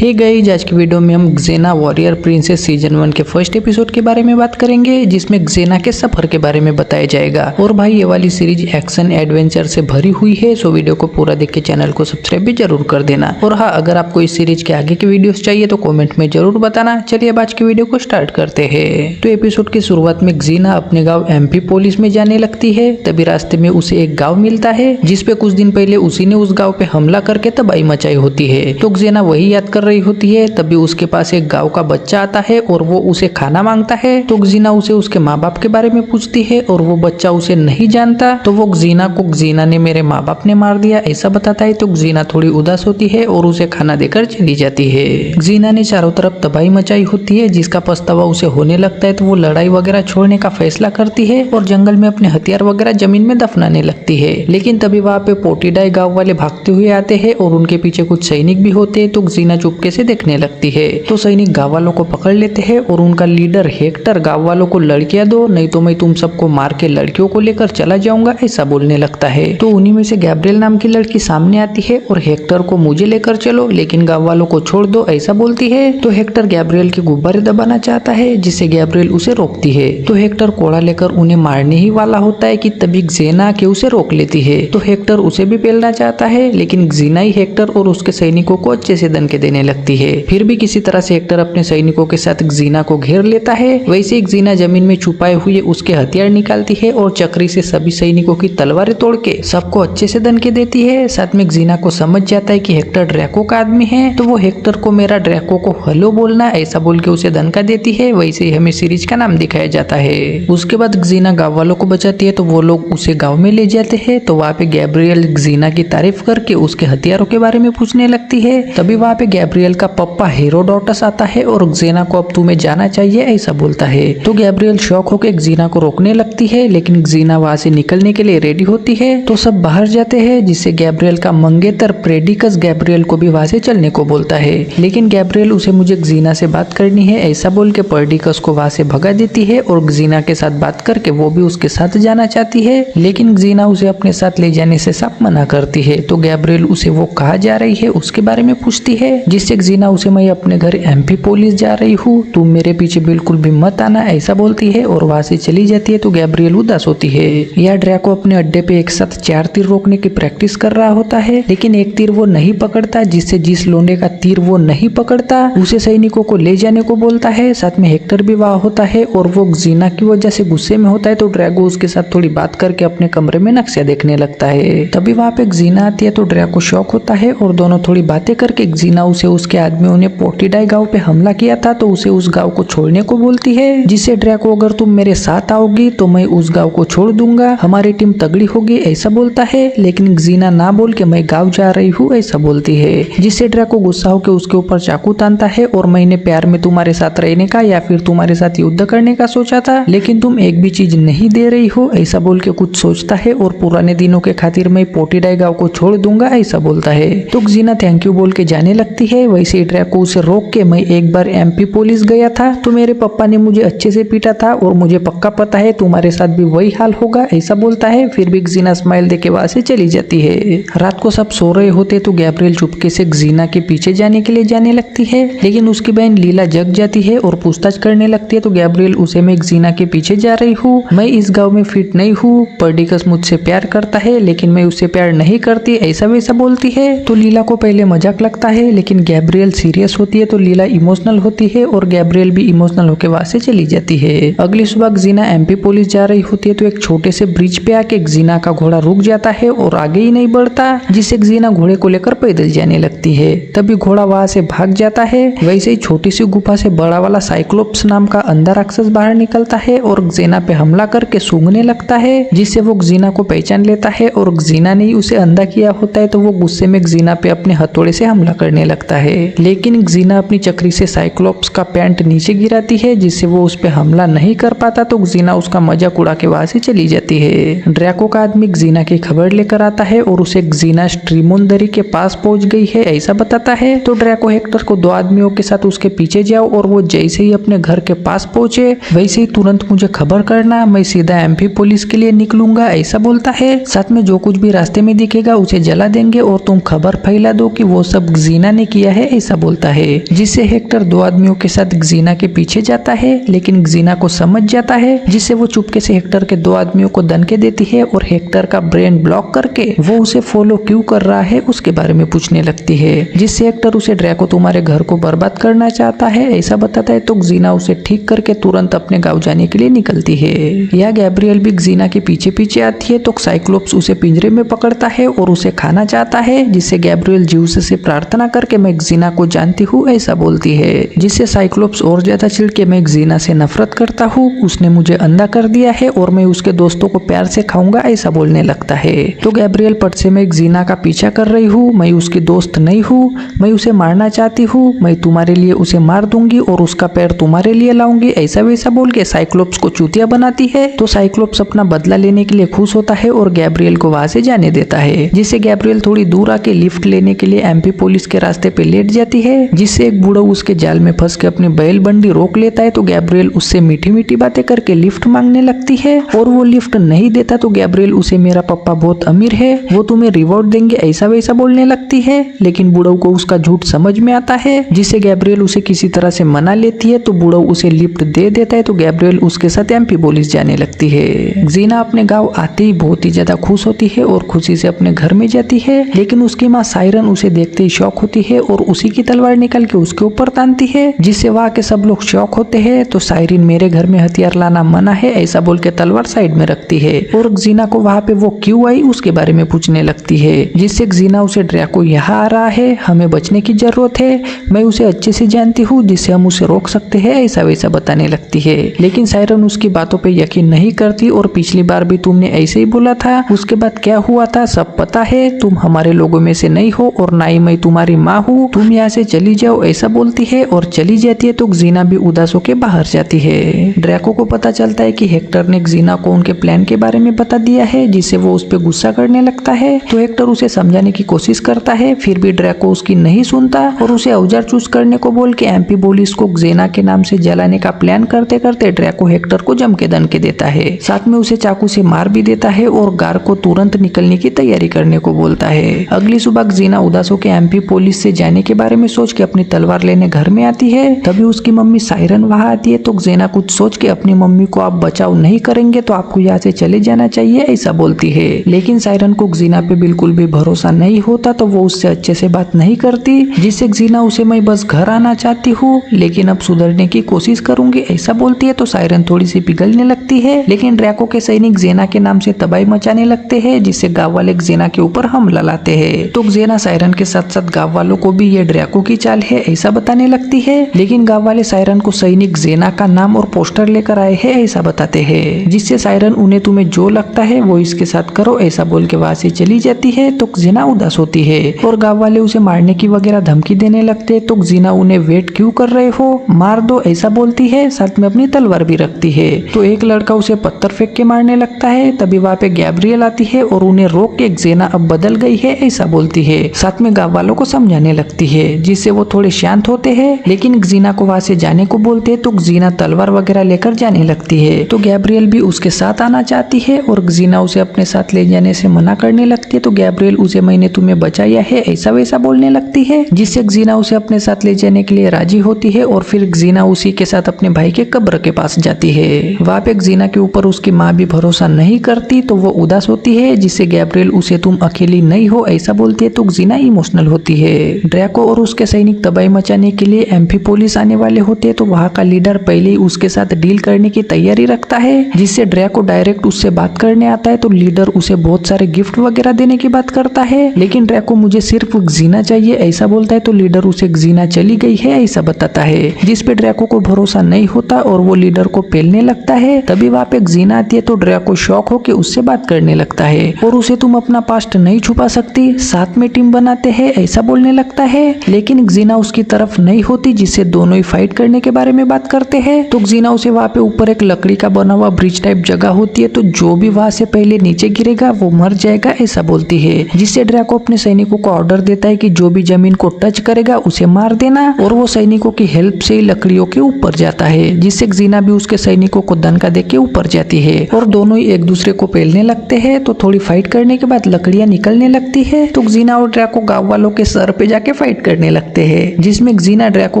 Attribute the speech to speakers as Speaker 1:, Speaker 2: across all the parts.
Speaker 1: Hey guys, आज की video में हम ग्जेना वॉरियर प्रिंसेस सीजन 1 के फर्स्ट एपिसोड के बारे में बात करेंगे, जिसमें ग्जेना के सफर के बारे में बताया जाएगा। और भाई ये वाली सीरीज एक्शन एडवेंचर से भरी हुई है, सो वीडियो को पूरा देख के चैनल को सब्सक्राइब भी जरूर कर देना। और हाँ, अगर आपको इस सीरीज के आगे की वीडियोस चाहिए तो कमेंट में जरूर बताना। चलिए अब आज की वीडियो को स्टार्ट करते हैं। तो एपिसोड की शुरुआत में ग्जेना अपने गाँव एमपी पोलिस में जाने लगती है। तभी रास्ते में उसे एक गाँव मिलता है जिसपे कुछ दिन पहले उसी ने उस गाँव पे हमला करके तबाही मचाई होती है। तो ग्जेना वही याद कर रही होती है। तभी उसके पास एक गांव का बच्चा आता है और वो उसे खाना मांगता है। तो ग्जेना उसे उसके माँ बाप के बारे में पूछती है और वो बच्चा उसे नहीं जानता। तो वो ग्जेना को ग्जेना ने मेरे माँ बाप ने मार दिया ऐसा बताता है। तो ग्जेना थोड़ी उदास होती है और उसे खाना देकर चली जाती है। ग्जेना ने चारों तरफ तबाही मचाई होती है जिसका पछतावा उसे होने लगता है। तो वो लड़ाई वगैरह छोड़ने का फैसला करती है और जंगल में अपने हथियार वगैरह जमीन में दफनाने लगती है। लेकिन तभी वहाँ पे पोटीडाई गाँव वाले भागते हुए आते हैं और उनके पीछे कुछ सैनिक भी होते हैं। तो ग्जेना चुपके से देखने लगती है। तो सैनिक गाँव वालों को पकड़ लेते हैं और उनका लीडर हेक्टर गाँव वालों को लड़कियां दो, नहीं तो मैं तुम सबको मार के लड़कियों को लेकर चला जाऊंगा ऐसा बोलने लगता है। तो उन्हीं में से गैब्रियल नाम की लड़की सामने आती है और हेक्टर को मुझे लेकर चलो, लेकिन गाँव वालों को छोड़ दो ऐसा बोलती है। तो हेक्टर गैब्रियल के गुब्बारे दबाना चाहता है, जिससे गैब्रियल उसे रोकती है। तो हेक्टर कोड़ा लेकर उन्हें मारने ही वाला होता है कि तभी ग्जेना के उसे रोक लेती है। तो हेक्टर उसे भी पेलना चाहता है, लेकिन ग्जेना ही हेक्टर और उसके सैनिकों को अच्छे से दणके देने लगती है। फिर भी किसी तरह से हेक्टर अपने सैनिकों के साथ ग्जेना को घेर लेता है। वैसे ही ग्जेना जमीन में छुपाए हुए उसके हथियार निकालती है और चक्री से सभी सैनिकों की तलवारें तोड़ के सबको अच्छे से दणके देती है। साथ में ग्जेना को समझ जाता है कि हेक्टर ड्रैको का आदमी है। तो वो हेक्टर को मेरा ड्रैको को हेलो बोलना ऐसा बोल के उसे दणका देती है। वैसे ही हमें सीरीज का नाम दिखाया जाता है। उसके बाद ग्जेना गाँव वालों को बचाती है। तो वो लोग उसे गाँव में ले जाते हैं। तो वहाँ पे गैब्रियल ग्जेना की तारीफ करके उसके हथियारों के बारे में पूछने लगती है। तभी वहाँ पे गैब्रियल का पप्पा हेरोडोटस आता है और ग्जेना को अब तुम्हें जाना चाहिए ऐसा बोलता है। तो गैब्रियल शॉक होकर ग्जेना को रोकने लगती है, लेकिन ग्जेना वहां से निकलने के लिए रेडी होती है। तो सब बाहर जाते हैं, जिससे गैब्रियल का मंगेतर प्रेडिकस गैब्रियल को भी वहां से चलने को बोलता है। लेकिन गैब्रियल उसे मुझे ग्जेना से बात करनी है ऐसा बोल के प्रेडिकस को वहां से भगा देती है और ग्जेना के साथ बात करके वो भी उसके साथ जाना चाहती है, लेकिन ग्जेना उसे अपने साथ ले जाने से साफ मना करती है। तो गैब्रियल उसे वो कहाँ जा रही है उसके बारे में पूछती है, जिससे ग्जेना उसे मैं अपने घर एमपी पोलिस जा रही हूँ, तुम मेरे पीछे बिल्कुल भी मत आना ऐसा बोलती है और वहां से चली जाती है। तो गैब्रियल उदास होती है। यह ड्रैको अपने अड्डे पे एक साथ 4 तीर रोकने की प्रैक्टिस कर रहा होता है, लेकिन एक तीर वो नहीं पकड़ता, जिससे जिस लोंडे का तीर वो नहीं पकड़ता उसे सैनिकों को ले जाने को बोलता है। साथ में हेक्टर भी वहां होता है और वो ग्जेना की वजह से गुस्से में होता है। तो ड्रैगो उसके साथ थोड़ी बात करके अपने कमरे में नक्शा देखने लगता है। तभी वहां पे ग्जेना आती है। तो ड्रैगो शॉक होता है और दोनों थोड़ी बातें करके ग्जेना उसे उसके आदमियों ने पोटीडाई गाँव पे हमला किया था तो उसे उस गाँव को छोड़ने को बोलती है, जिससे ड्रैको अगर तुम मेरे साथ आओगी तो मैं उस गाँव को छोड़ दूंगा, हमारी टीम तगड़ी होगी ऐसा बोलता है। लेकिन ग्जेना ना बोल के मैं गाँव जा रही हूँ ऐसा बोलती है, जिससे ड्रैको गुस्सा होकर उसके ऊपर चाकू तानता है और मैंने प्यार में तुम्हारे साथ रहने का या फिर तुम्हारे साथ युद्ध करने का सोचा था, लेकिन तुम एक भी चीज नहीं दे रही हो ऐसा बोल के कुछ सोचता है और पुराने दिनों के खातिर मैं पोटीडाई गाँव को छोड़ दूंगा ऐसा बोलता है। तो ग्जेना थैंक यू बोल के जाने लगती है। वैसे ही ड्रैको उसे रोक के, मैं एक बार एमपी पुलिस गया था तो मेरे पापा ने मुझे अच्छे से पीटा था और मुझे पक्का पता है तुम्हारे साथ भी वही हाल होगा ऐसा बोलता है। फिर भी ग्जेना स्माइल देके वहां से चली जाती है। रात को सब सो रहे होते तो गैब्रियल चुपके से ग्जेना के पीछे जाने के लिए जाने लगती है, लेकिन उसकी बहन लीला जग जाती है और पूछताछ करने लगती है। तो गैब्रियल उसे मैं ग्जेना के पीछे जा रही हूँ, मैं इस गाँव में फिट नहीं हूँ, पर्डिकस मुझसे प्यार करता है लेकिन मैं उससे प्यार नहीं करती ऐसा वैसा बोलती है। तो लीला को पहले मजाक लगता है, लेकिन गैब्रियल सीरियस होती है तो लीला इमोशनल होती है और गैब्रियल भी इमोशनल होकर वहां से चली जाती है। अगली सुबह ग्जेना एमपी पुलिस जा रही होती है तो एक छोटे से ब्रिज पे आके ग्जेना का घोड़ा रुक जाता है और आगे ही नहीं बढ़ता, जिससे ग्जेना घोड़े को लेकर पैदल जाने लगती है। तभी घोड़ा वहां से भाग जाता है। वैसे ही छोटी सी गुफा से बड़ा वाला साइक्लोप्स नाम का अंधा राक्षस बाहर निकलता है और ग्जेना पे हमला करके सूंघने लगता है, जिससे वो ग्जेना को पहचान लेता है और ग्जेना ने उसे अंधा किया होता है। तो वो गुस्से में ग्जेना पे अपने हथौड़े से हमला करने लगता है, लेकिन ग्जेना अपनी चक्री से साइक्लोप्स का पैंट नीचे गिराती है, जिससे वो उस पे हमला नहीं कर पाता। तो ग्जेना उसका मजाक उड़ा के वहां से चली जाती है। ड्रैको का आदमी ग्जेना की खबर लेकर आता है और उसे ग्जेना स्ट्रीमोन के पास पहुंच गई है ऐसा बताता है। तो ड्रैको हेक्टर को 2 आदमियों के साथ उसके पीछे जाओ और वो जैसे ही अपने घर के पास पहुंचे वैसे ही तुरंत मुझे खबर करना, मैं सीधा एमपी पुलिस के लिए निकलूंगा ऐसा बोलता है। साथ में जो कुछ भी रास्ते में दिखेगा उसे जला देंगे और तुम खबर फैला दो कि वो सब ग्जेना ने किया किया है ऐसा बोलता है, जिससे हेक्टर 2 आदमियों के साथ ग्जीना के पीछे जाता है, लेकिन ग्जीना को समझ जाता है, जिससे वो चुपके से हेक्टर के 2 आदमियों को धमकी देती है और हेक्टर का ब्रेन ब्लॉक करके वो उसे फॉलो क्यों कर रहा है उसके बारे में पूछने लगती है, जिससे हेक्टर उसे ड्रैको तुम्हारे घर को बर्बाद करना चाहता है ऐसा बताता है। तो ग्जीना उसे ठीक करके तुरंत अपने गाँव जाने के लिए निकलती है। यह गैब्रियल भी ग्जीना के पीछे पीछे आती है तो साइक्लोप्स उसे पिंजरे में पकड़ता है और उसे खाना चाहता है, जिससे गैब्रियल ज्यूस से प्रार्थना करके मैं ग्जीना को जानती हूँ ऐसा बोलती है, जिससे साइक्लोप्स और ज्यादा चिढ़ के मैं ग्जीना से नफरत करता हूँ, उसने मुझे अंधा कर दिया है और मैं उसके दोस्तों को प्यार से खाऊंगा ऐसा बोलने लगता है। तो गैब्रियल पट से मैं ग्जीना का पीछा कर रही हूँ, मैं उसकी दोस्त नहीं हूँ, मैं उसे मारना चाहती हूँ, मैं तुम्हारे लिए उसे मार दूंगी और उसका पैर तुम्हारे लिए लाऊंगी ऐसा वैसा बोल के साइक्लोप्स को चूतिया बनाती है। तो साइक्लोप्स अपना बदला लेने के लिए खुश होता है और गैब्रियल को वहां से जाने देता है, जिससे गैब्रियल थोड़ी दूर आके लिफ्ट लेने के लिए एमपी पुलिस के रास्ते पे लेट जाती है, जिससे एक बूढ़ा उसके जाल में फंस के अपनी बैल बंडी रोक लेता है। तो गैब्रियल उससे मीठी मीठी बातें करके लिफ्ट मांगने लगती है और वो लिफ्ट नहीं देता तो गैब्रियल उसे मेरा पापा बहुत अमीर है, वो तुम्हें रिवॉर्ड देंगे ऐसा वैसा बोलने लगती है, लेकिन बूढ़ा को उसका झूठ समझ में आता है, जिससे गैब्रियल उसे किसी तरह से मना लेती है। तो बूढ़ा उसे लिफ्ट दे देता है तो गैब्रियल उसके साथ एमपी पुलिस जाने लगती है। ग्जीना अपने गाँव आते ही बहुत ही ज्यादा खुश होती है और खुशी से अपने घर में जाती है, लेकिन उसकी माँ सायरन उसे देखते ही शॉक होती है और उसी की तलवार निकाल के उसके ऊपर तानती है, जिससे वहाँ के सब लोग शॉक होते हैं। तो सायरन मेरे घर में हथियार लाना मना है ऐसा बोल के तलवार साइड में रखती है और ग्जीना को वहाँ पे वो क्यों आई उसके बारे में पूछने लगती है, जिससे ग्जीना उसे ड्रैको यहाँ आ रहा है, हमें बचने की जरूरत है, मैं उसे अच्छे से जानती हूँ जिससे हम उसे रोक सकते हैं ऐसा वैसा बताने लगती है। लेकिन सायरन उसकी बातों पे यकीन नहीं करती और पिछली बार भी तुमने ऐसे ही बोला था, उसके बाद क्या हुआ था सब पता है, तुम हमारे लोगों में से नहीं हो और ना ही मैं तुम्हारी माँ हूँ, तुम यहाँ से चली जाओ ऐसा बोलती है और चली जाती है। तो ग्जीना भी उदास होकर बाहर जाती है। ड्रैको को पता चलता है कि हेक्टर ने ग्जीना को उनके प्लान के बारे में बता दिया है, जिससे वो उस पर गुस्सा करने लगता है। तो हेक्टर उसे समझाने की कोशिश करता है, फिर भी ड्रैको उसकी नहीं सुनता और उसे औजार चूज करने को बोल के एमपी पुलिस को ग्जीना के नाम से जलाने का प्लान करते करते ड्रैको हेक्टर को जम के दणके देता है, साथ में उसे चाकू से मार भी देता है और गार को तुरंत निकलने की तैयारी करने को बोलता है। अगली सुबह ग्जीना उदास होकर एमपी पुलिस से जाने के बारे में सोच के अपनी तलवार लेने घर में आती है। तभी उसकी मम्मी सायरन वहां आती है। तो ग्जीना कुछ सोच के अपनी मम्मी को आप बचाव नहीं करेंगे तो आपको यहाँ से चले जाना चाहिए ऐसा बोलती है, लेकिन सायरन को ग्जीना पे बिल्कुल भी भरोसा नहीं होता तो वो उससे अच्छे से बात नहीं करती, जिससे ग्जीना उसे मैं बस घर आना चाहती हूँ लेकिन अब सुधरने की कोशिश करूंगी ऐसा बोलती है। तो सायरन थोड़ी सी पिघलने लगती है, लेकिन ड्रैको के सैनिक ग्जीना के नाम से तबाही मचाने लगते हैं, जिससे गाँव वाले ग्जीना के ऊपर हमला लाते हैं। तो ग्जीना सायरन के साथ साथ गाँव वालों को भी ये ड्रैको की चाल है ऐसा बताने लगती है, लेकिन गाँव वाले सायरन को सैनिक ग्जीना का नाम और पोस्टर लेकर आए हैं ऐसा बताते हैं, जिससे सायरन उन्हें तुम्हें जो लगता है वो इसके साथ करो ऐसा बोल के वहां से चली जाती है। तो ग्जीना उदास होती है और गाँव वाले उसे मारने की वगैरह धमकी देने लगते हैं। तो ग्जीना उन्हें वेट क्यों कर रहे हो, मार दो ऐसा बोलती है, साथ में अपनी तलवार भी रखती है। तो एक लड़का उसे पत्थर फेंक के मारने लगता है, तभी वहाँ पे गैब्रियल आती है और उन्हें रोक के ग्जीना अब बदल गई है ऐसा बोलती है, साथ में गाँव वालों को समझाने लगती है, जिससे वो थोड़े शांत होते हैं। लेकिन ग्जीना को वहां से जाने को बोलते हैं तो ग्जीना तलवार वगैरह लेकर जाने लगती है। तो गैब्रियल भी उसके साथ आना चाहती है और ग्जीना उसे अपने साथ ले जाने से मना करने लगती है। तो गैब्रियल उसे मैंने तुम्हें बचाया है ऐसा वैसा बोलने लगती है, जिससे ग्जीना उसे अपने साथ ले जाने के लिए राजी होती है और फिर ग्जीना उसी के साथ अपने भाई के कब्र के पास जाती है। वहाँ पे ग्जीना के ऊपर उसकी माँ भी भरोसा नहीं करती तो वो उदास होती है, जिससे गैब्रियल उसे तुम अकेली नहीं हो ऐसा बोलती है। तो ग्जीना इमोशनल होती है। ड्रैको और उसके सैनिक तबाही मचाने के लिए एमपी पुलिस आने वाले होते हैं तो वहाँ का लीडर पहले ही उसके साथ डील करने की तैयारी रखता है, जिससे ड्रैको डायरेक्ट उससे बात करने आता है। तो लीडर उसे बहुत सारे गिफ्ट वगैरह देने की बात करता है, लेकिन ड्रैको मुझे सिर्फ ग्जीना चाहिए ऐसा बोलता है। तो लीडर उसे ग्जीना चली गई है ऐसा बताता है, जिस पे ड्रैको को भरोसा नहीं होता और वो लीडर को पेलने लगता है। तभी वहाँ पे ग्जीना आती है तो ड्रैको शॉक होकर उससे बात करने लगता है और उसे तुम अपना पास्ट नहीं छुपा सकती, साथ में टीम बनाते हैं ऐसा बोलने लगता है, लेकिन ग्जीना उसकी तरफ नहीं होती, जिससे दोनों ही फाइट करने के बारे में बात करते हैं। तो ग्जीना उसे वहाँ पे ऊपर एक लकड़ी का बना हुआ ब्रिज टाइप जगह होती है तो जो भी वहाँ से पहले नीचे गिरेगा वो मर जाएगा ऐसा बोलती है, जिससे ड्रैको अपने सैनिकों को ऑर्डर देता है कि जो भी जमीन को टच करेगा उसे मार देना, और वो सैनिकों की हेल्प से ही लकड़ियों के ऊपर जाता है, जिससे ग्जीना भी उसके सैनिकों को दणका दे के ऊपर जाती है और दोनों ही एक दूसरे को पेलने लगते हैं। तो थोड़ी फाइट करने के बाद लकड़ियां निकलने लगती है तो ग्जीना और ड्रैको गाँव वालों के सर पे जाके फाइट करने लगते हैं, जिसमें ग्जीना ड्रैको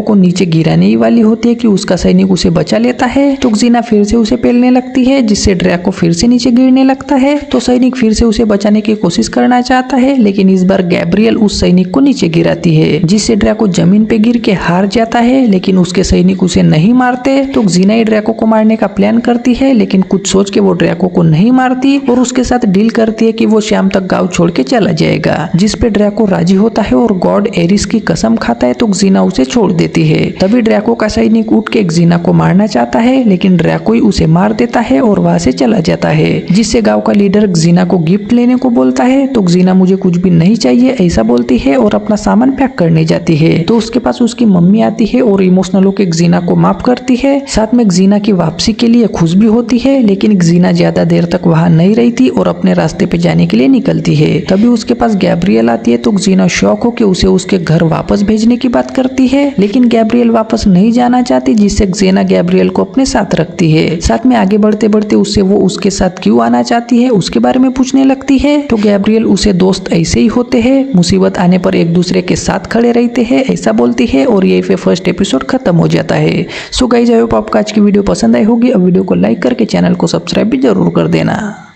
Speaker 1: को नीचे गिराने ही वाली होती है कि उसका सैनिक उसे बचा लेता है। तो ग्जीना फिर से उसे पेलने लगती है, जिससे ड्रैको फिर से नीचे गिरने लगता है। तो सैनिक फिर से उसे बचाने की कोशिश करना चाहता है, लेकिन इस बार गैब्रियल उस सैनिक को नीचे गिराती है, जिससे ड्रैको जमीन पे गिर के हार जाता है। लेकिन उसके सैनिक उसे नहीं मारते। तो ग्जीना ही ड्रैको को मारने का प्लान करती है, लेकिन कुछ सोच के वो ड्रैको को नहीं मारती और उसके साथ डील करती है कि वो शाम तक गांव छोड़ के चला जाएगा, जिस पे ड्रैको राजी होता है और गॉड एरिस की कसम खाता है। तो ग्जीना उसे छोड़ देती है। तभी ड्रैको का सैनिक उठ के ग्जीना को मारना चाहता है, लेकिन ड्रैको ही उसे मार देता है और वहां से चला जाता है, जिससे गांव का लीडर ग्जीना को गिफ्ट लेने को बोलता है। तो ग्जीना मुझे कुछ भी नहीं चाहिए ऐसा बोलती है और अपना सामान पैक करने जाती है। तो उसके पास उसकी मम्मी आती है और इमोशनल होकर ग्जीना को माफ करती है, साथ में ग्जीना की वापसी के लिए खुश भी होती है। लेकिन ग्जीना ज्यादा देर तक वहां नहीं रहती और अपने रास्ते पे जाने के लिए निकलती है। तभी उसके पास गैब्रियल आती है। तो ग्जीना शॉक होकर उसे उसके घर वापस भेजने की बात करती है, लेकिन गैब्रियल वापस नहीं जाना चाहती, जिससे ग्जीना गैब्रियल को अपने साथ रखती है। साथ में आगे बढ़ते बढ़ते उससे वो उसके साथ क्यों आना चाहती है उसके बारे में पूछने लगती है। तो गैब्रियल उसे दोस्त ऐसे ही होते हैं, मुसीबत आने पर एक दूसरे के साथ खड़े रहते हैं ऐसा बोलती है और यही पे फर्स्ट एपिसोड खत्म हो जाता है। सो गाइस, आई होप आपको आज की वीडियो पसंद आई होगी। अब वीडियो को लाइक करके चैनल को सब्सक्राइब भी जरूर कर देना।